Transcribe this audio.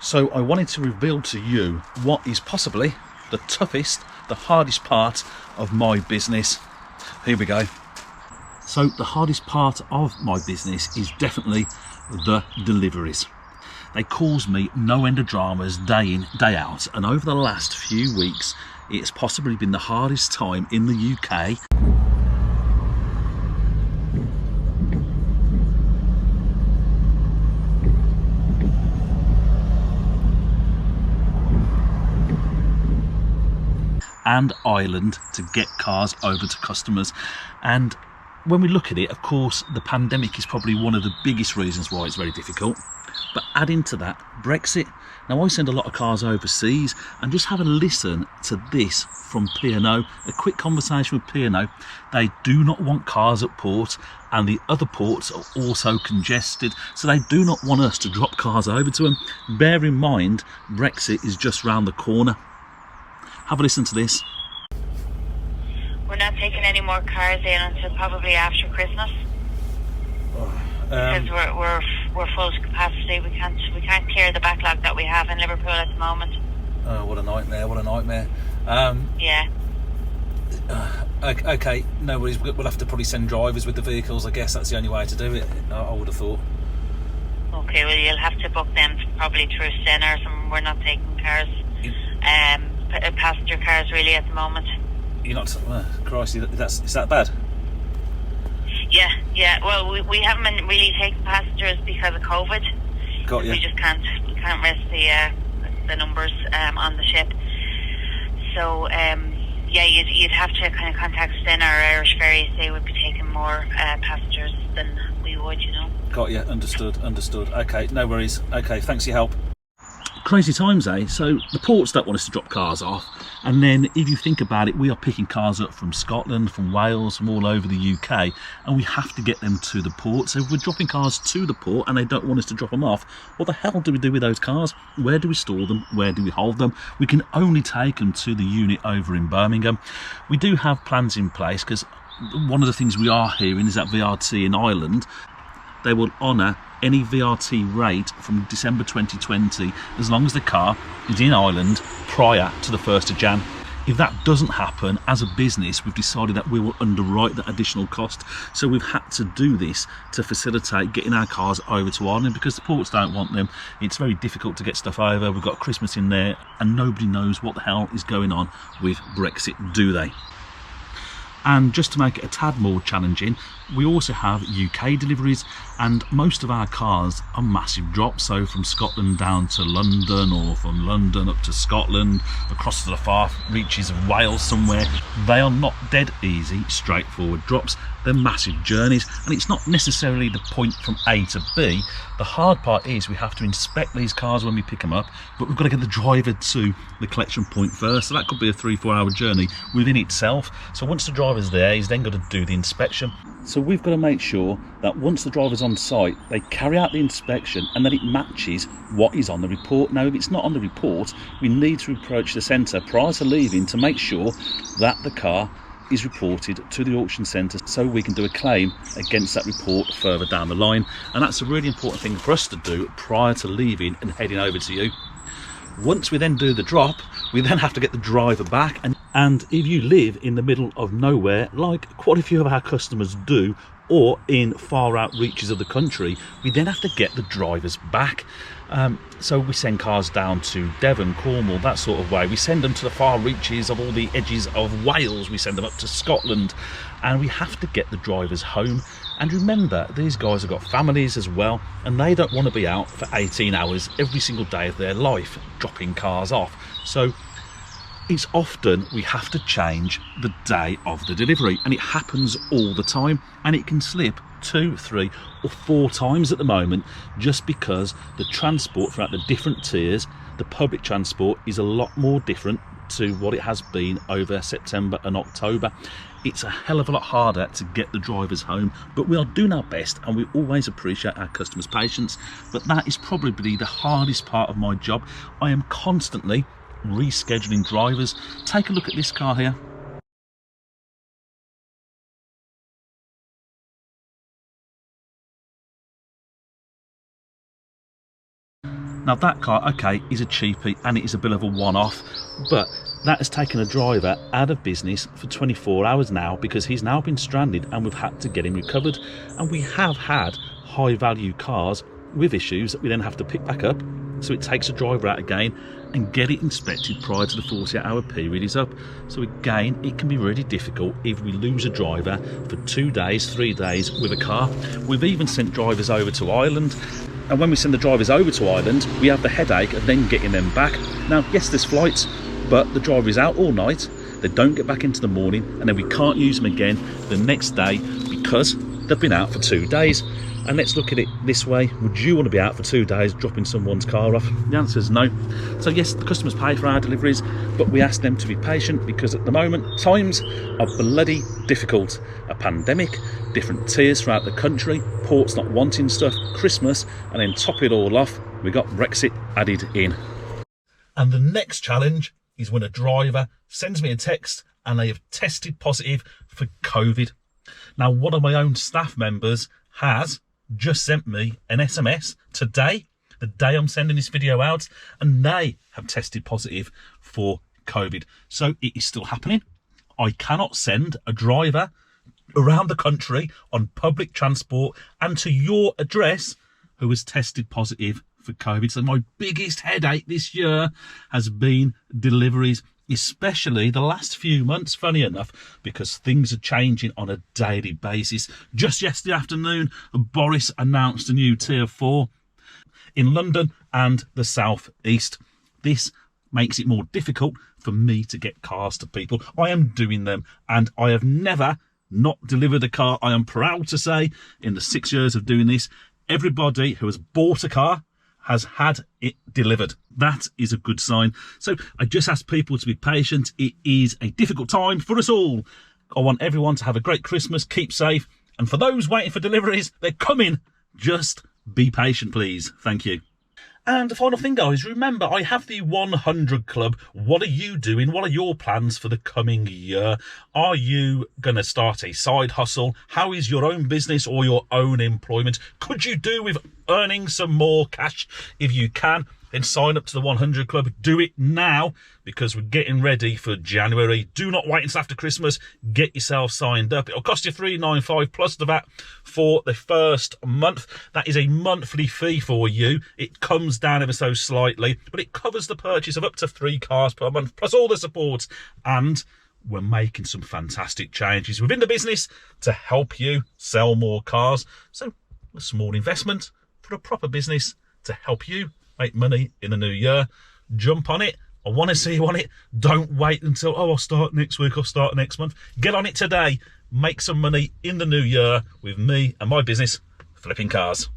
So I wanted to reveal to you what is possibly the toughest, the hardest part of my business. Here we go. So the hardest part of my business is definitely the deliveries. They cause me no end of dramas day in, day out, and over the last few weeks it's possibly been the hardest time in the UK. And Ireland to get cars over to customers. And when we look at it, of course, the pandemic is probably one of the biggest reasons why it's very difficult. But adding to that, Brexit. Now I send a lot of cars overseas, and just have a listen to this from P&O, a quick conversation with P&O. They do not want cars at port, and the other ports are also congested, so they do not want us to drop cars over to them. Bear in mind, Brexit is just round the corner. Have a listen to this. We're not taking any more cars in until probably after Christmas. Because we're full capacity. We can't clear the backlog that we have in Liverpool at the moment. Oh, what a nightmare! What a nightmare. Yeah. Okay, no worries. We'll have to probably send drivers with the vehicles. I guess that's the only way to do it. I would have thought. Okay, well you'll have to book them probably through Sinners, and we're not taking cars. Passenger cars really at the moment. You're not. Christ, is that bad? Yeah. Well, we haven't been really taking passengers because of COVID. Got you. We just can't rest the numbers on the ship. So you'd have to kind of contact Stena or Irish Ferries. They would be taking more passengers than we would, you know. Got you. Understood. Okay, no worries. Okay, thanks for your help. Crazy times, eh? So the ports don't want us to drop cars off, and then if you think about it, we are picking cars up from Scotland, from Wales, from all over the UK, and we have to get them to the port. So if we're dropping cars to the port and they don't want us to drop them off, what the hell do we do with those cars? Where do we store them? Where do we hold them? We can only take them to the unit over in Birmingham. We do have plans in place, because one of the things we are hearing is that VRT in Ireland, they will honour any VRT rate from December 2020 as long as the car is in Ireland prior to the 1st of Jan. If that doesn't happen, as a business, we've decided that we will underwrite that additional cost. So we've had to do this to facilitate getting our cars over to Ireland, because the ports don't want them. It's very difficult to get stuff over. We've got Christmas in there and nobody knows what the hell is going on with Brexit, do they? And just to make it a tad more challenging, we also have UK deliveries, and most of our cars are massive drops. So from Scotland down to London, or from London up to Scotland, across to the far reaches of Wales somewhere. They are not dead easy, straightforward drops. They're massive journeys, and it's not necessarily the point from A to B. The hard part is we have to inspect these cars when we pick them up, but we've got to get the driver to the collection point first. So that could be a 3-4 hour journey within itself. So once the driver's there, he's then got to do the inspection. So we've got to make sure that once the driver's on site, they carry out the inspection and that it matches what is on the report. Now, if it's not on the report, we need to approach the centre prior to leaving to make sure that the car is reported to the auction centre, so we can do a claim against that report further down the line. And that's a really important thing for us to do prior to leaving and heading over to you. Once we then do the drop, we then have to get the driver back, and if you live in the middle of nowhere, like quite a few of our customers do, or in far out reaches of the country, we then have to get the drivers back. So we send cars down to Devon, Cornwall, that sort of way. We send them to the far reaches of all the edges of Wales. We send them up to Scotland, and we have to get the drivers home. And remember, these guys have got families as well, and they don't want to be out for 18 hours every single day of their life dropping cars off. So it's often we have to change the day of the delivery, and it happens all the time, and it can slip 2, 3 or 4 times at the moment, just because the transport throughout the different tiers, the public transport, is a lot more different to what it has been over September and October. It's a hell of a lot harder to get the drivers home, but we are doing our best, and we always appreciate our customers' patience. But that is probably the hardest part of my job. I am constantly rescheduling drivers. Take a look at this car here. Now that car, okay, is a cheapie and it is a bit of a one-off, but that has taken a driver out of business for 24 hours now because he's now been stranded and we've had to get him recovered. And we have had high value cars with issues that we then have to pick back up. So it takes a driver out again and get it inspected prior to the 48-hour period is up. So again, it can be really difficult if we lose a driver for 2 days, 3 days with a car. We've even sent drivers over to Ireland. And when we send the drivers over to Ireland, we have the headache of then getting them back. Now, yes, there's flights, but the driver is out all night. They don't get back into the morning, and then we can't use them again the next day because they've been out for 2 days. And let's look at it this way. Would you want to be out for 2 days dropping someone's car off? The answer is no. So yes, the customers pay for our deliveries, but we ask them to be patient because at the moment, times are bloody difficult. A pandemic, different tiers throughout the country, ports not wanting stuff, Christmas, and then top it all off, we got Brexit added in. And the next challenge is when a driver sends me a text and they have tested positive for COVID. Now, one of my own staff members has just sent me an SMS today, the day I'm sending this video out, and they have tested positive for COVID. So it is still happening. I cannot send a driver around the country on public transport and to your address who has tested positive for COVID. So my biggest headache this year has been deliveries, especially the last few months, funny enough, because things are changing on a daily basis. Just yesterday afternoon, Boris announced a new Tier 4 in London and the South East. This makes it more difficult for me to get cars to people. I am doing them, and I have never not delivered a car. I am proud to say, in the 6 years of doing this, everybody who has bought a car has had it delivered. That is a good sign. So I just ask people to be patient. It is a difficult time for us all. I want everyone to have a great Christmas, keep safe. And for those waiting for deliveries, they're coming. Just be patient, please. Thank you. And the final thing, guys, remember, I have the 100 Club. What are you doing? What are your plans for the coming year? Are you going to start a side hustle? How is your own business or your own employment? Could you do with earning some more cash? If you can, then sign up to the 100 Club. Do it now because we're getting ready for January. Do not wait until after Christmas. Get yourself signed up. It'll cost you $3.95 plus the VAT for the first month. That is a monthly fee for you. It comes down ever so slightly, but it covers the purchase of up to 3 cars per month, plus all the supports. And we're making some fantastic changes within the business to help you sell more cars. So a small investment for a proper business to help you make money in the new year. Jump on it. I want to see you on it. Don't wait until, I'll start next week, I'll start next month. Get on it today. Make some money in the new year with me and my business, Flipping Cars.